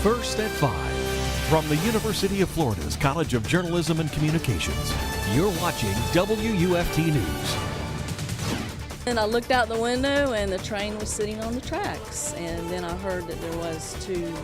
First at 5. From the University of Florida's College of Journalism and Communications, you're watching WUFT News. And I looked out the window and the train was sitting on the tracks. And then I heard that there was two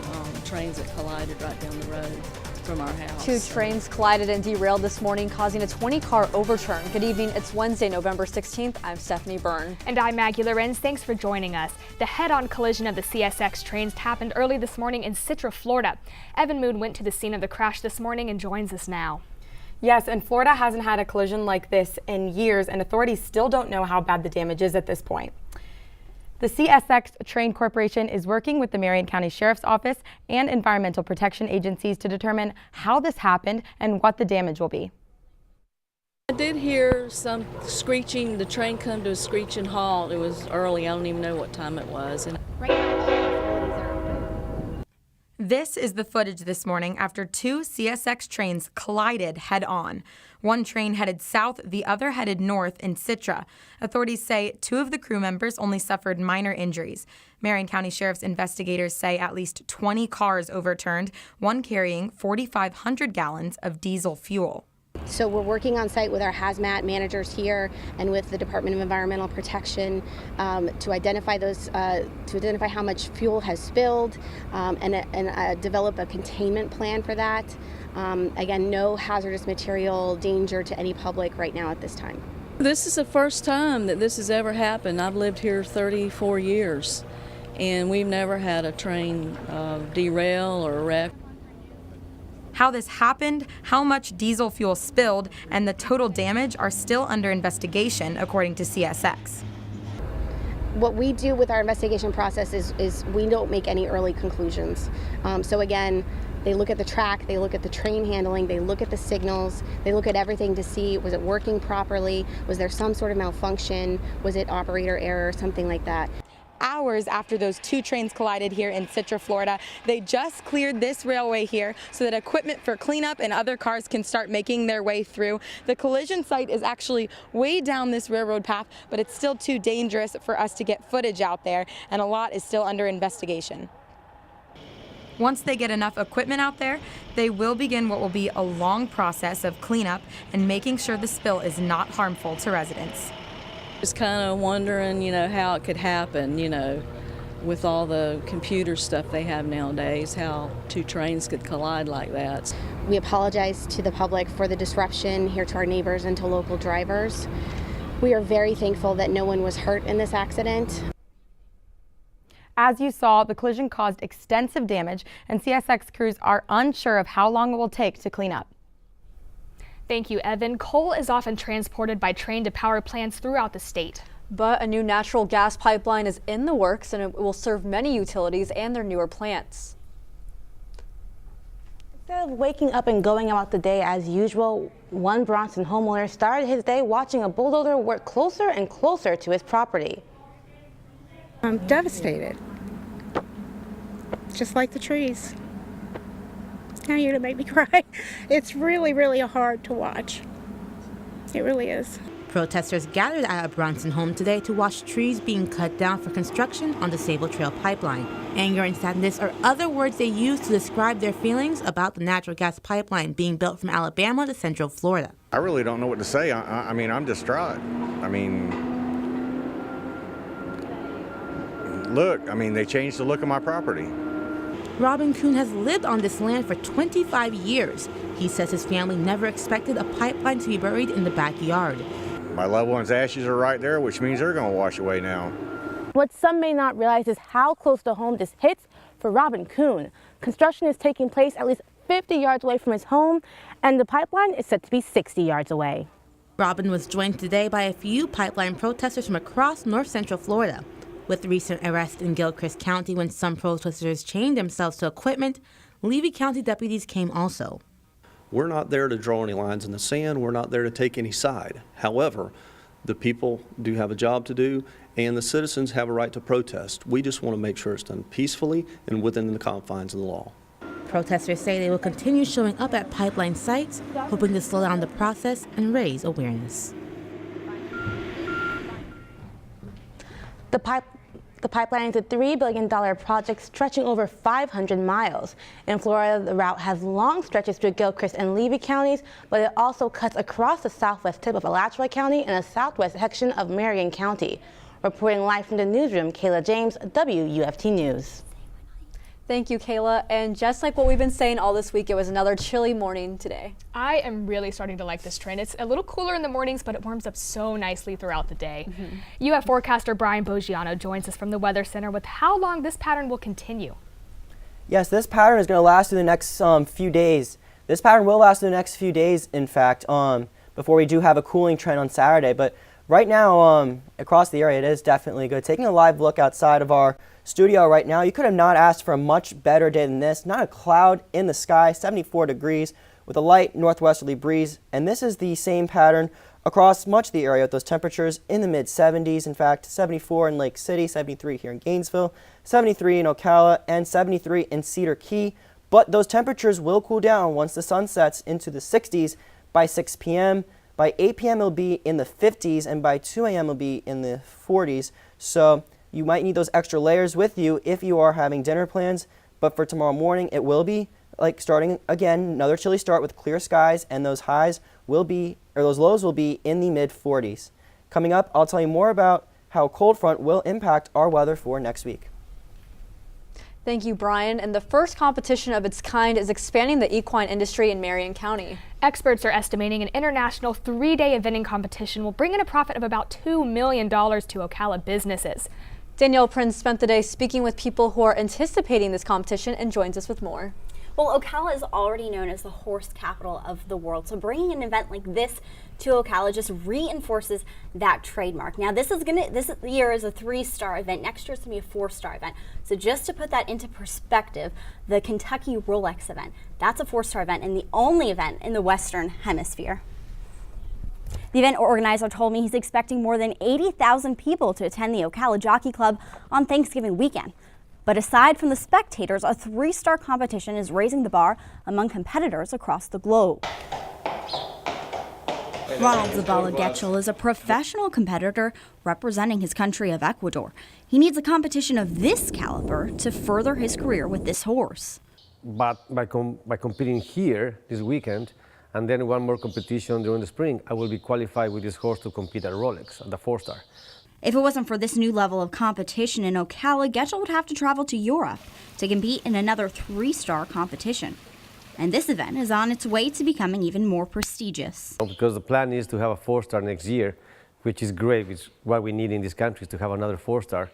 trains that collided right down the road from our house. Two trains collided and derailed this morning, causing a 20-car overturn. Good evening. It's Wednesday, November 16th. I'm Stephanie Byrne. And I'm Maggie Lorenz. Thanks for joining us. The head-on collision of the CSX trains happened early this morning in Citra, Florida. Evan Moon went to the scene of the crash this morning and joins us now. Yes, and Florida hasn't had a collision like this in years, and authorities still don't know how bad the damage is at this point. The CSX Train Corporation is working with the Marion County Sheriff's Office and environmental protection agencies to determine how this happened and what the damage will be. I did hear some screeching, the train come to a screeching halt. It was early, I don't even know what time it was. And This is the footage this morning after two CSX trains collided head-on. One train headed south, the other headed north in Citra. Authorities say two of the crew members only suffered minor injuries. Marion County Sheriff's investigators say at least 20 cars overturned, one carrying 4,500 gallons of diesel fuel. So we're working on site with our hazmat managers here and with the Department of Environmental Protection to identify how much fuel has spilled and develop a containment plan for that. Again, no hazardous material danger to any public right now at this time. this is the first time that this has ever happened. I've lived here 34 years and we've never had a train derail or wreck. How this happened, how much diesel fuel spilled, and the total damage are still under investigation, according to CSX. What we do with our investigation process is we don't make any early conclusions. So again, they look at the track, they look at the train handling, they look at the signals, they look at everything to see, was it working properly? Was there some sort of malfunction? Was it operator error, something like that? Hours after those two trains collided here in Citra, Florida, they just cleared this railway here so that equipment for cleanup and other cars can start making their way through. The collision site is actually way down this railroad path, but it's still too dangerous for us to get footage out there, and a lot is still under investigation. Once they get enough equipment out there, they will begin what will be a long process of cleanup and making sure the spill is not harmful to residents. Just kind of wondering, how it could happen, with all the computer stuff they have nowadays, how two trains could collide like that. We apologize to the public for the disruption here, to our neighbors and to local drivers. We are very thankful that no one was hurt in this accident. As you saw, the collision caused extensive damage, and CSX crews are unsure of how long it will take to clean up. Thank you, Evan. Coal is often transported by train to power plants throughout the state. But a new natural gas pipeline is in the works, and it will serve many utilities and their newer plants. Instead of waking up and going about the day as usual, one Bronson homeowner started his day watching a bulldozer work closer and closer to his property. I'm devastated, just like the trees. Now you're gonna make me cry. It's really, really hard to watch. It really is. Protesters gathered at a Bronson home today to watch trees being cut down for construction on the Sable Trail pipeline. Anger and sadness are other words they use to describe their feelings about the natural gas pipeline being built from Alabama to Central Florida. I really don't know what to say. I mean, I'm distraught. Look, they changed the look of my property. Robin Kuhn has lived on this land for 25 years. He says his family never expected a pipeline to be buried in the backyard. My loved one's ashes are right there, which means they're going to wash away now. What some may not realize is how close to home this hits for Robin Kuhn. Construction is taking place at least 50 yards away from his home, and the pipeline is set to be 60 yards away. Robin was joined today by a few pipeline protesters from across north central Florida. With the recent arrest in Gilchrist County when some protesters chained themselves to equipment, Levy County deputies came also. We're not there to draw any lines in the sand. We're not there to take any side. However, the people do have a job to do, and the citizens have a right to protest. We just want to make sure it's done peacefully and within the confines of the law. Protesters say they will continue showing up at pipeline sites, hoping to slow down the process and raise The pipeline is a $3 billion project stretching over 500 miles. In Florida, the route has long stretches through Gilchrist and Levy counties, but it also cuts across the southwest tip of Alachua County and the southwest section of Marion County. Reporting live from the newsroom, Kayla James, WUFT News. Thank you, Kayla. And just like what we've been saying all this week, it was another chilly morning today. I am really starting to like this trend. It's a little cooler in the mornings, but it warms up so nicely throughout the day. UF forecaster Brian Boggiano joins us from the Weather Center with how long this pattern will continue. Yes, this pattern is going to last through the next few days. This pattern will last through the next few days, in fact, before we do have a cooling trend on Saturday. But right now, across the area, it is definitely good. Taking a live look outside of our studio right now, you could have not asked for a much better day than this. Not a cloud in the sky, 74 degrees with a light northwesterly breeze. And this is the same pattern across much of the area with those temperatures in the mid-70s. In fact, 74 in Lake City, 73 here in Gainesville, 73 in Ocala, and 73 in Cedar Key. But those temperatures will cool down once the sun sets into the 60s by 6 p.m. By 8 p.m. it'll be in the 50s, and by 2 a.m. it'll be in the 40s. So you might need those extra layers with you if you are having dinner plans. But for tomorrow morning, it will be like starting again, another chilly start with clear skies, and those highs will be, or those lows will be in the mid 40s. Coming up, I'll tell you more about how a cold front will impact our weather for next week. Thank you, Brian. And the first competition of its kind is expanding the equine industry in Marion County. Experts are estimating an international 3-day eventing competition will bring in a profit of about $2 million to Ocala businesses. Danielle Prince spent the day speaking with people who are anticipating this competition and joins us with more. Well, Ocala is already known as the horse capital of the world, so bringing an event like this to Ocala just reinforces that trademark. Now, this year is a 3-star event. Next year it's going to be a 4-star event. So just to put that into perspective, the Kentucky Rolex event, that's a 4-star event and the only event in the Western Hemisphere. The event organizer told me he's expecting more than 80,000 people to attend the Ocala Jockey Club on Thanksgiving weekend. But aside from the spectators, a 3-star competition is raising the bar among competitors across the globe. Ronald Zabala Getchell is a professional competitor representing his country of Ecuador. He needs a competition of this caliber to further his career with this horse. But by competing here this weekend, and then one more competition during the spring, I will be qualified with this horse to compete at Rolex, at the 4-star. If it wasn't for this new level of competition in Ocala, Getchell would have to travel to Europe to compete in another 3-star competition. And this event is on its way to becoming even more prestigious. Because the plan is to have a 4-star next year, which is great, which is what we need in this country, is to have another 4-star.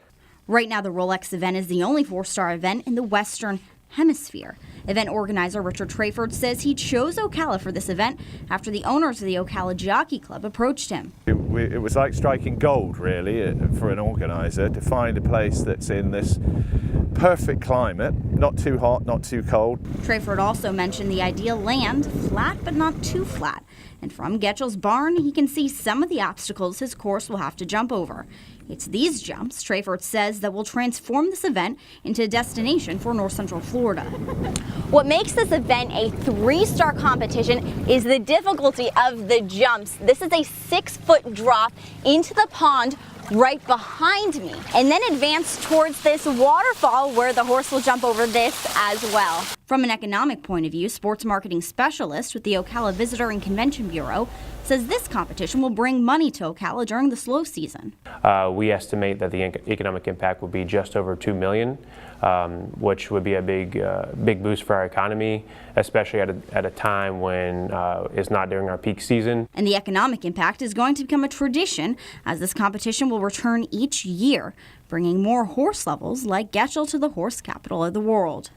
Right now, the Rolex event is the only 4-star event in the Western Hemisphere. Event organizer Richard Trayford says he chose Ocala for this event after the owners of the Ocala Jockey Club approached him. It was like striking gold, really, for an organizer to find a place that's in this perfect climate, not too hot, not too cold. Trayford also mentioned the ideal land, flat but not too flat. And from Getchell's barn, he can see some of the obstacles his course will have to jump over. It's these jumps, Trayford says, that will transform this event into a destination for North Central Florida. What makes this event a 3-star competition is the difficulty of the jumps. This is a 6-foot drop into the pond right behind me, and then advance towards this waterfall where the horse will jump over this as well. From an economic point of view, sports marketing specialist with the Ocala Visitor and Convention Bureau says this competition will bring money to Ocala during the slow season. We estimate that the economic impact will be just over $2 million, which would be a big boost for our economy, especially at a time when it's not during our peak season. And the economic impact is going to become a tradition as this competition will return each year, bringing more horse levels like Getchell to the horse capital of the world.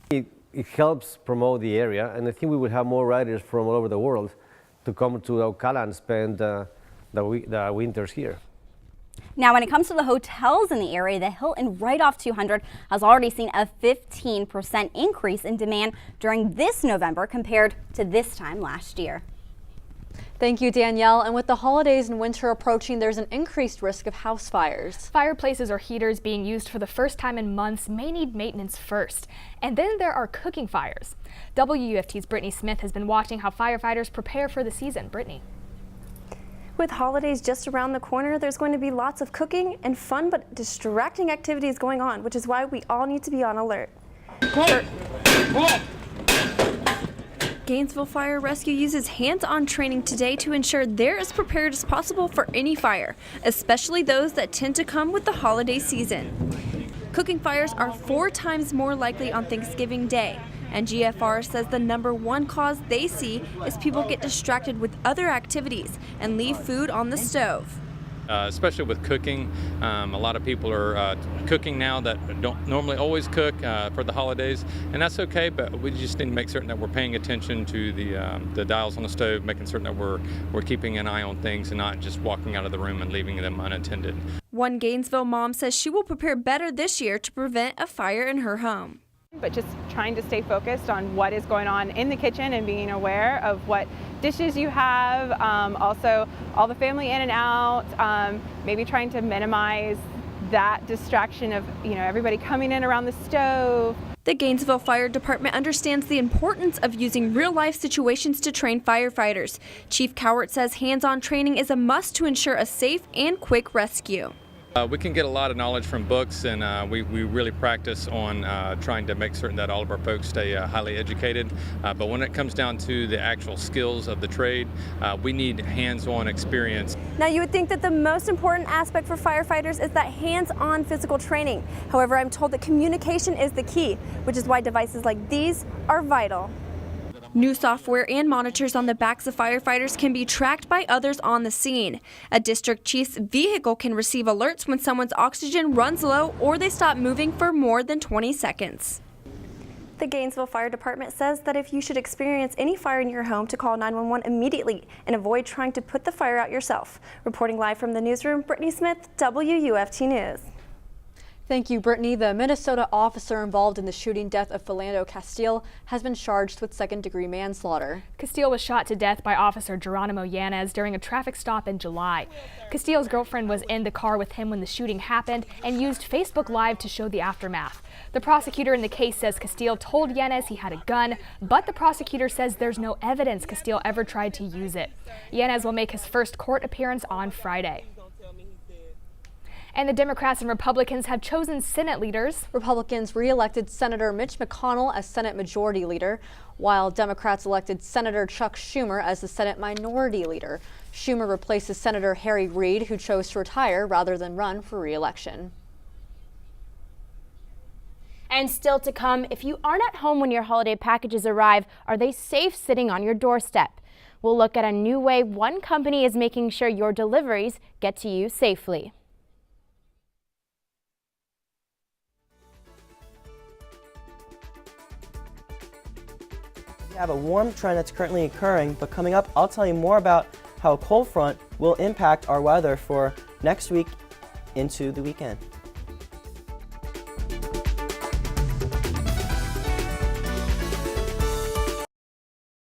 It helps promote the area, and I think we will have more riders from all over the world to come to Ocala and spend the winters here. Now, when it comes to the hotels in the area, the Hilton right off 200 has already seen a 15% increase in demand during this November compared to this time last year. Thank you, Danielle. And with the holidays and winter approaching, there's an increased risk of house fires. Fireplaces or heaters being used for the first time in months may need maintenance first. And then there are cooking fires. WUFT's Brittany Smith has been watching how firefighters prepare for the season. Brittany. With holidays just around the corner, there's going to be lots of cooking and fun but distracting activities going on, which is why we all need to be on alert. Gainesville Fire Rescue uses hands-on training today to ensure they're as prepared as possible for any fire, especially those that tend to come with the holiday season. Cooking fires are 4 times more likely on Thanksgiving Day, and GFR says the #1 cause they see is people get distracted with other activities and leave food on the stove. Especially with cooking, a lot of people are cooking now that don't normally always cook for the holidays, and that's okay, but we just need to make certain that we're paying attention to the dials on the stove, making certain that we're keeping an eye on things and not just walking out of the room and leaving them unattended. One Gainesville mom says she will prepare better this year to prevent a fire in her home. But just trying to stay focused on what is going on in the kitchen and being aware of what dishes you have, also all the family in and out, maybe trying to minimize that distraction of everybody coming in around the stove. The Gainesville Fire Department understands the importance of using real-life situations to train firefighters. Chief Cowart says hands-on training is a must to ensure a safe and quick rescue. We can get a lot of knowledge from books, and we really practice on trying to make certain that all of our folks stay highly educated. But when it comes down to the actual skills of the trade, we need hands-on experience. Now, you would think that the most important aspect for firefighters is that hands-on physical training. However, I'm told that communication is the key, which is why devices like these are vital. New software and monitors on the backs of firefighters can be tracked by others on the scene. A district chief's vehicle can receive alerts when someone's oxygen runs low or they stop moving for more than 20 seconds. The Gainesville Fire Department says that if you should experience any fire in your home, to call 911 immediately and avoid trying to put the fire out yourself. Reporting live from the newsroom, Brittany Smith, WUFT News. Thank you, Brittany. The Minnesota officer involved in the shooting death of Philando Castile has been charged with second-degree manslaughter. Castile was shot to death by Officer Geronimo Yanez during a traffic stop in July. Castile's girlfriend was in the car with him when the shooting happened and used Facebook Live to show the aftermath. The prosecutor in the case says Castile told Yanez he had a gun, but the prosecutor says there's no evidence Castile ever tried to use it. Yanez will make his first court appearance on Friday. And the Democrats and Republicans have chosen Senate leaders. Republicans re-elected Senator Mitch McConnell as Senate Majority Leader, while Democrats elected Senator Chuck Schumer as the Senate Minority Leader. Schumer replaces Senator Harry Reid, who chose to retire rather than run for re-election. And still to come, if you aren't at home when your holiday packages arrive, are they safe sitting on your doorstep? We'll look at a new way one company is making sure your deliveries get to you safely. We have a warm trend that's currently occurring, but coming up, I'll tell you more about how a cold front will impact our weather for next week into the weekend.